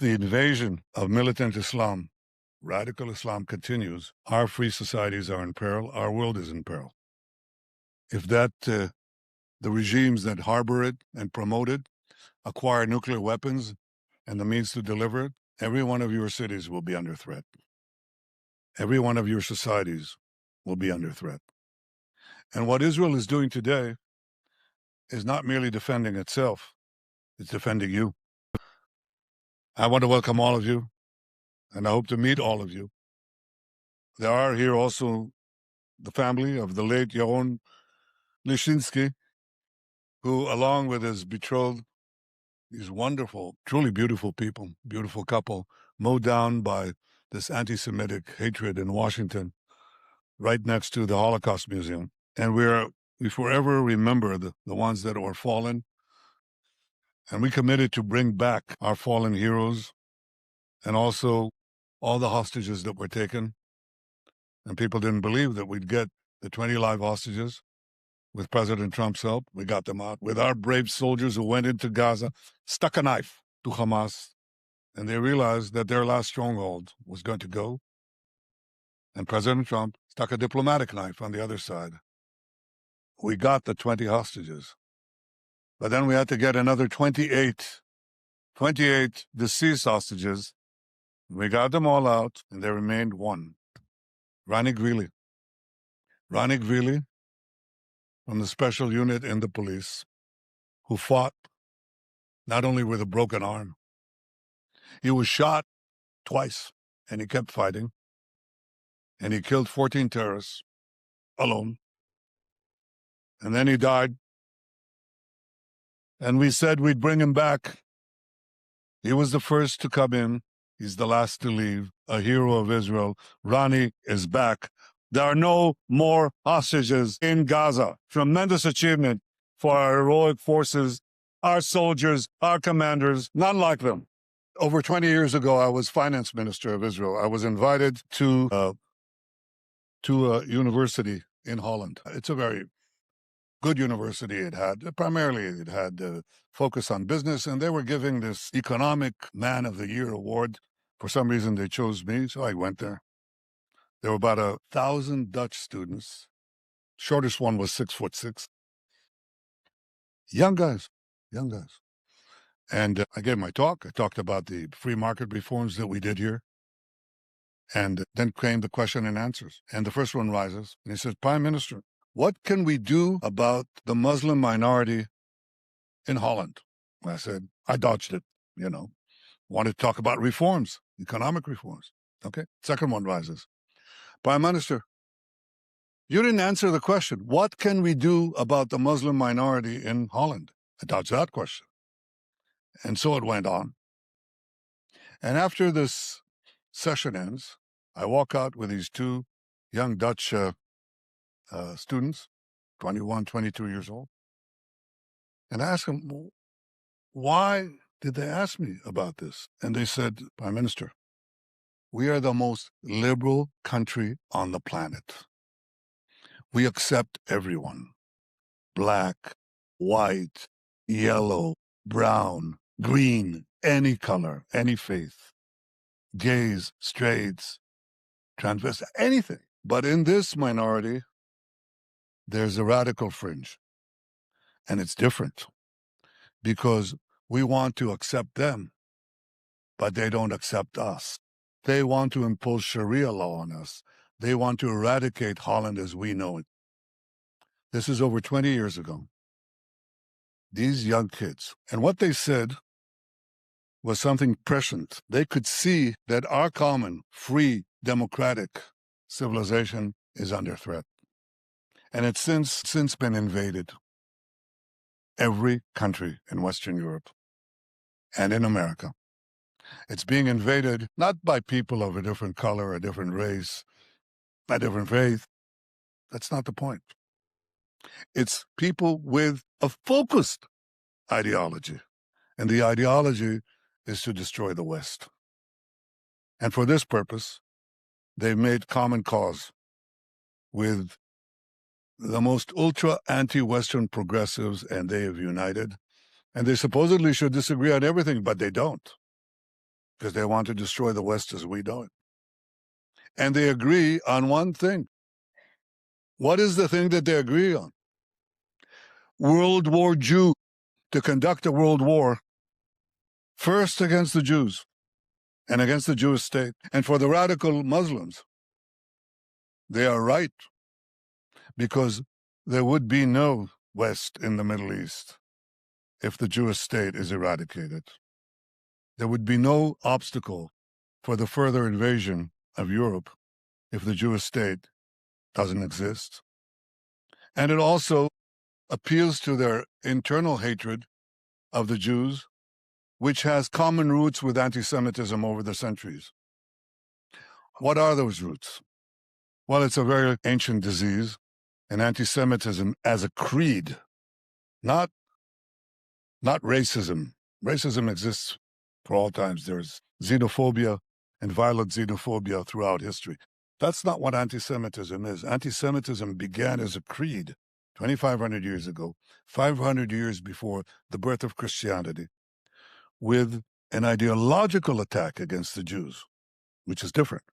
the invasion of militant Islam, radical Islam, continues, our free societies are in peril, our world is in peril. If the regimes that harbor it and promote it acquire nuclear weapons and the means to deliver it, every one of your cities will be under threat. Every one of your societies will be under threat. And what Israel is doing today is not merely defending itself, it's defending you. I want to welcome all of you, and I hope to meet all of you. There are here also the family of the late Yaron Lishinsky, who, along with his betrothed, these wonderful, truly beautiful people, beautiful couple, mowed down by this anti-Semitic hatred in Washington, right next to the Holocaust Museum. And we forever remember the ones that were fallen. And we committed to bring back our fallen heroes and also all the hostages that were taken. And people didn't believe that we'd get the 20 live hostages. With President Trump's help, we got them out. With our brave soldiers who went into Gaza, stuck a knife to Hamas, and they realized that their last stronghold was going to go. And President Trump stuck a diplomatic knife on the other side. We got the 20 hostages. But then we had to get another 28 deceased hostages. We got them all out, and there remained one, Ronnie Greeley. Ronnie Greeley, from the special unit in the police, who fought not only with a broken arm. He was shot twice, and he kept fighting. And he killed 14 terrorists alone. And then he died. And we said we'd bring him back. He was the first to come in. He's the last to leave, a hero of Israel. Ronnie is back. There are no more hostages in Gaza. Tremendous achievement for our heroic forces, our soldiers, our commanders, none like them. Over 20 years ago, I was finance minister of Israel. I was invited to a university in Holland. It's a very good university. It had focus on business, and they were giving this Economic Man of the Year award. For some reason, they chose me, so I went there. There were about 1,000 Dutch students. Shortest one was 6'6". Young guys. And I gave my talk. I talked about the free market reforms that we did here. And then came the question and answers. And the first one rises, and he says, Prime Minister, what can we do about the Muslim minority in Holland? I said, I dodged it, Wanted to talk about reforms, economic reforms. Okay. Second one rises. Prime Minister, you didn't answer the question. What can we do about the Muslim minority in Holland? I dodged that question. And so it went on. And after this session ends, I walk out with these two young Dutch students, 21, 22 years old. And I asked them, why did they ask me about this? And they said, Prime Minister, we are the most liberal country on the planet. We accept everyone. Black, white, yellow, brown, green, any color, any faith. Gays, straights, transvestites, anything. But in this minority, there's a radical fringe. And it's different because we want to accept them, but they don't accept us. They want to impose Sharia law on us. They want to eradicate Holland as we know it. This is over 20 years ago. These young kids, and what they said was something prescient. They could see that our common, free, democratic civilization is under threat. And it's since been invaded. Every country in Western Europe and in America. It's being invaded not by people of a different color, a different race, a different faith. That's not the point. It's people with a focused ideology. And the ideology is to destroy the West. And for this purpose, they've made common cause with the most ultra anti-Western progressives, and they have united. And they supposedly should disagree on everything, but they don't. because they want to destroy the West as we know it. And they agree on one thing. What is the thing that they agree on? World War Jew, to conduct a world war, first against the Jews and against the Jewish state. And for the radical Muslims, they are right, because there would be no West in the Middle East if the Jewish state is eradicated. There would be no obstacle for the further invasion of Europe if the Jewish state doesn't exist. And it also appeals to their internal hatred of the Jews, which has common roots with anti-Semitism over the centuries. What are those roots? Well, it's a very ancient disease, and anti-Semitism as a creed, not racism. Racism exists for all times. There's xenophobia and violent xenophobia throughout history. That's not what anti-Semitism is. Anti-Semitism began as a creed 2,500 years ago, 500 years before the birth of Christianity, with an ideological attack against the Jews, which is different.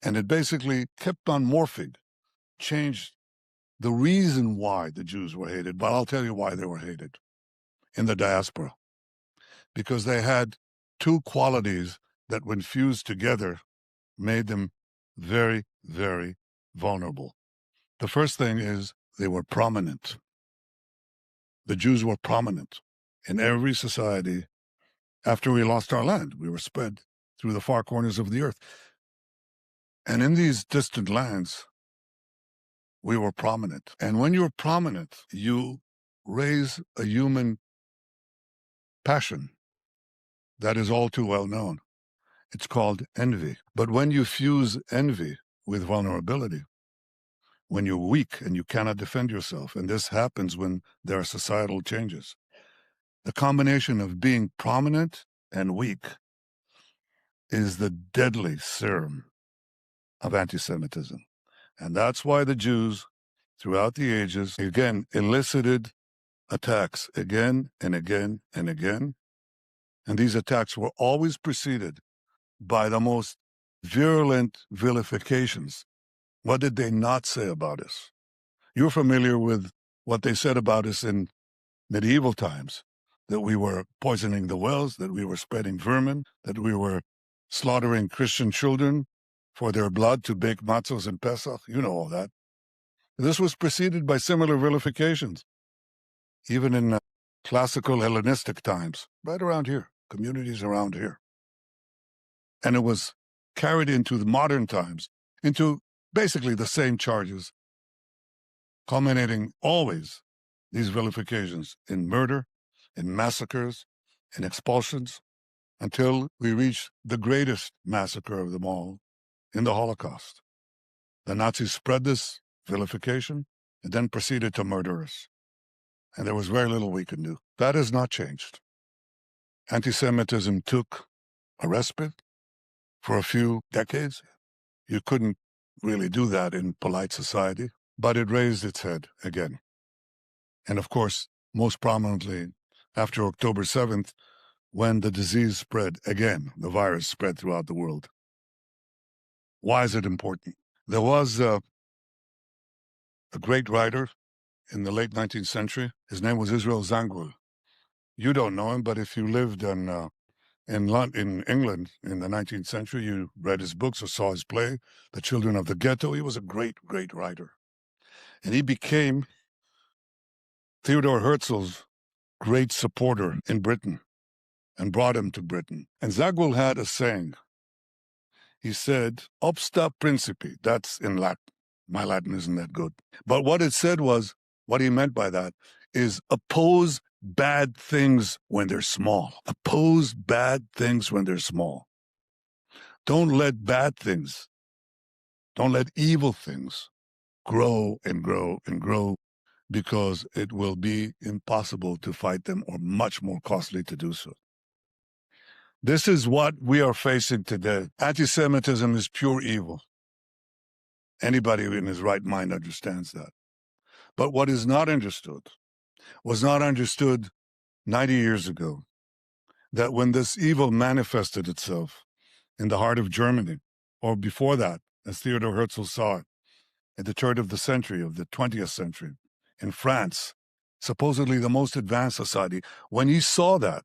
And it basically kept on morphing, changed the reason why the Jews were hated. But I'll tell you why they were hated in the diaspora. Because they had two qualities that, when fused together, made them very, very vulnerable. The first thing is they were prominent. The Jews were prominent in every society. After we lost our land, we were spread through the far corners of the earth. And in these distant lands, we were prominent. And when you're prominent, you raise a human passion that is all too well known. It's called envy. But when you fuse envy with vulnerability, when you're weak and you cannot defend yourself, and this happens when there are societal changes, the combination of being prominent and weak is the deadly serum of anti-Semitism. And that's why the Jews, throughout the ages, again, elicited attacks again and again and again. And these attacks were always preceded by the most virulent vilifications. What did they not say about us? You're familiar with what they said about us in medieval times, that we were poisoning the wells, that we were spreading vermin, that we were slaughtering Christian children for their blood to bake matzos and Pesach. You know all that. This was preceded by similar vilifications, even in classical Hellenistic times, right around here, communities around here. And it was carried into the modern times, into basically the same charges, culminating always these vilifications in murder, in massacres, in expulsions, until we reach the greatest massacre of them all in the Holocaust. The Nazis spread this vilification and then proceeded to murder us. And there was very little we could do. That has not changed. Anti-Semitism took a respite for a few decades. You couldn't really do that in polite society, but it raised its head again. And of course, most prominently after October 7th, when the disease spread again, the virus spread throughout the world. Why is it important? There was a great writer in the late 19th century. His name was Israel Zangwill. You don't know him, but if you lived in England in the 19th century, you read his books or saw his play, The Children of the Ghetto. He was a great, great writer. And he became Theodore Herzl's great supporter in Britain and brought him to Britain. And Zangwill had a saying. He said, obsta principi. That's in Latin. My Latin isn't that good. But what it said was, what he meant by that is oppose bad things when they're small. Oppose bad things when they're small. Don't let bad things, don't let evil things grow and grow and grow, because it will be impossible to fight them or much more costly to do so. This is what we are facing today. Anti-Semitism is pure evil. Anybody in his right mind understands that. But what is not understood was not understood 90 years ago that when this evil manifested itself in the heart of Germany, or before that, as Theodor Herzl saw it, at the turn of the century, of the 20th century, in France, supposedly the most advanced society, when he saw that,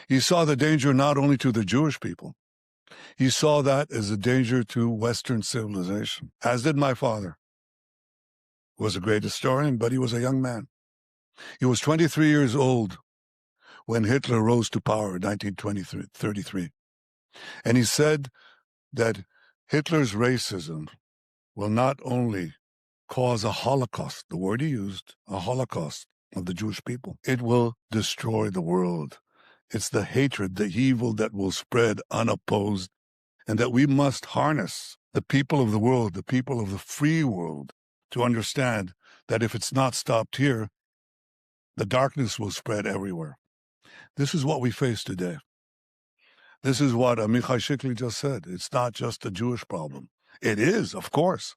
he saw the danger not only to the Jewish people, he saw that as a danger to Western civilization, as did my father, who was a great historian, but he was a young man. He was 23 years old when Hitler rose to power in 1933. And he said that Hitler's racism will not only cause a Holocaust, the word he used, a Holocaust of the Jewish people, it will destroy the world. It's the hatred, the evil that will spread unopposed, and that we must harness the people of the world, the people of the free world, to understand that if it's not stopped here, the darkness will spread everywhere. This is what we face today. This is what Amichai Shikli just said. It's not just a Jewish problem. It is, of course.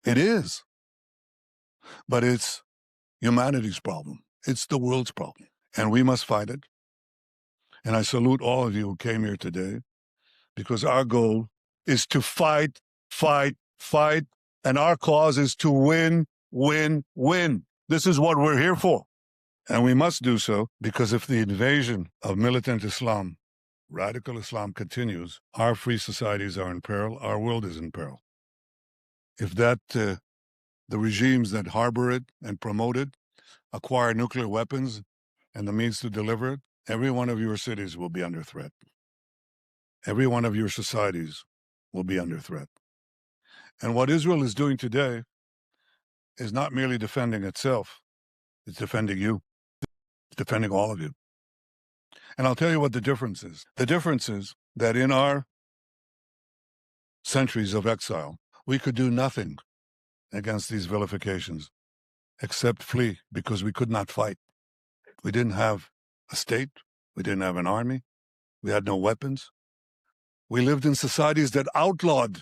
It is. But it's humanity's problem. It's the world's problem. And we must fight it. And I salute all of you who came here today, because our goal is to fight, fight, fight. And our cause is to win, win, win. This is what we're here for. And we must do so because if the invasion of militant Islam, radical Islam, continues, our free societies are in peril, our world is in peril. If the regimes that harbor it and promote it acquire nuclear weapons and the means to deliver it, every one of your cities will be under threat. Every one of your societies will be under threat. And what Israel is doing today is not merely defending itself, it's defending you. It's defending all of you. And I'll tell you what the difference is. The difference is that in our centuries of exile, we could do nothing against these vilifications except flee, because we could not fight. We didn't have a state. We didn't have an army. We had no weapons. We lived in societies that outlawed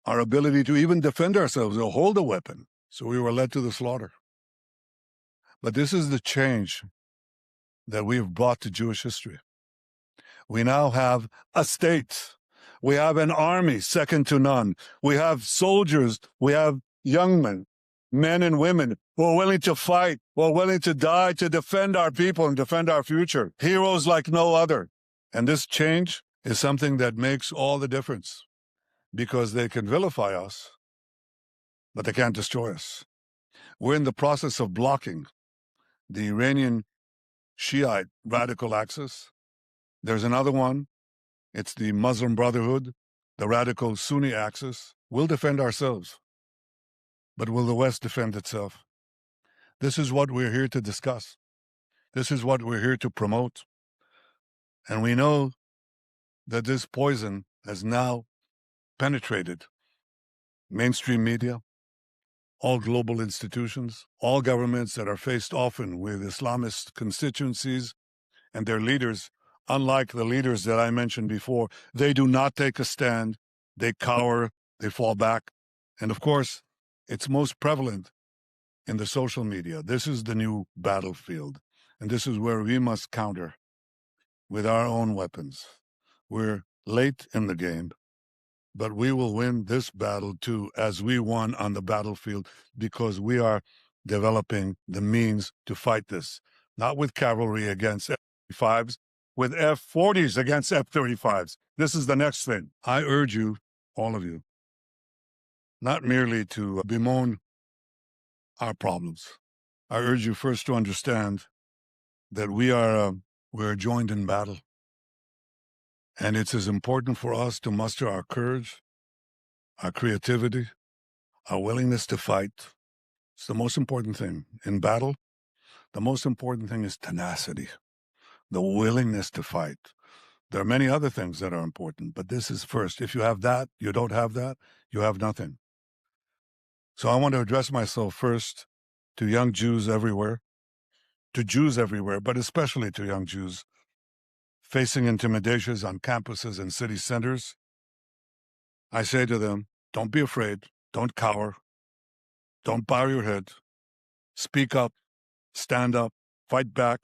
our ability to even defend ourselves or hold a weapon. So we were led to the slaughter. But this is the change that we have brought to Jewish history. We now have a state. We have an army second to none. We have soldiers. We have young men and women who are willing to fight, who are willing to die to defend our people and defend our future. Heroes like no other. And this change is something that makes all the difference, because they can vilify us, but they can't destroy us. We're in the process of blocking the Iranian Shiite radical axis. There's another one. It's the Muslim Brotherhood, the radical Sunni axis. We'll defend ourselves. But will the West defend itself? This is what we're here to discuss. This is what we're here to promote. And we know that this poison has now penetrated mainstream media, all global institutions, all governments that are faced often with Islamist constituencies and their leaders. Unlike the leaders that I mentioned before, they do not take a stand. They cower, they fall back. And of course, it's most prevalent in the social media. This is the new battlefield. And this is where we must counter with our own weapons. We're late in the game, but we will win this battle too, as we won on the battlefield, because we are developing the means to fight this, not with cavalry against F-35s, with F-40s against F-35s. This is the next thing. I urge you, all of you, not merely to bemoan our problems. I urge you first to understand that we're joined in battle. And it's as important for us to muster our courage, our creativity, our willingness to fight. It's the most important thing. In battle, the most important thing is tenacity, the willingness to fight. There are many other things that are important, but this is first. If you have that, you don't have that, you have nothing. So I want to address myself first to young Jews everywhere, but especially to young Jews facing intimidations on campuses and city centers. I say to them, don't be afraid, don't cower, don't bow your head, speak up, stand up, fight back,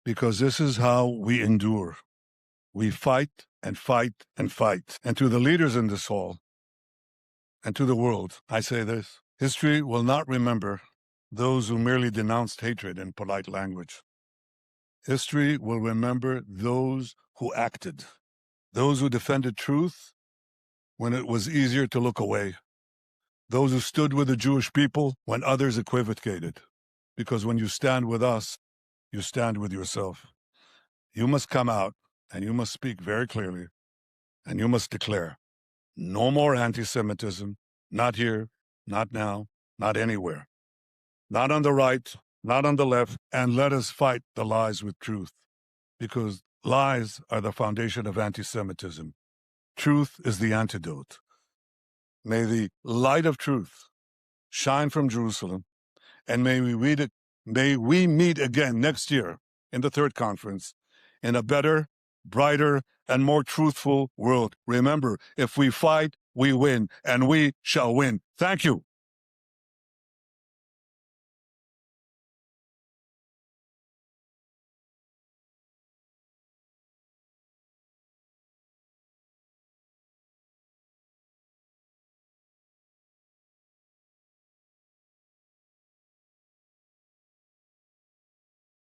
because this is how we endure. We fight and fight and fight. And to the leaders in this hall and to the world, I say this: history will not remember those who merely denounced hatred in polite language. History will remember those who acted, those who defended truth when it was easier to look away, those who stood with the Jewish people when others equivocated. Because when you stand with us, you stand with yourself. You must come out and you must speak very clearly, and you must declare, no more anti-Semitism, not here, not now, not anywhere. Not on the right, not on the left, and let us fight the lies with truth, because lies are the foundation of anti-Semitism. Truth is the antidote. May the light of truth shine from Jerusalem, and may we meet again next year in the third conference in a better, brighter, and more truthful world. Remember, if we fight, we win, and we shall win. Thank you.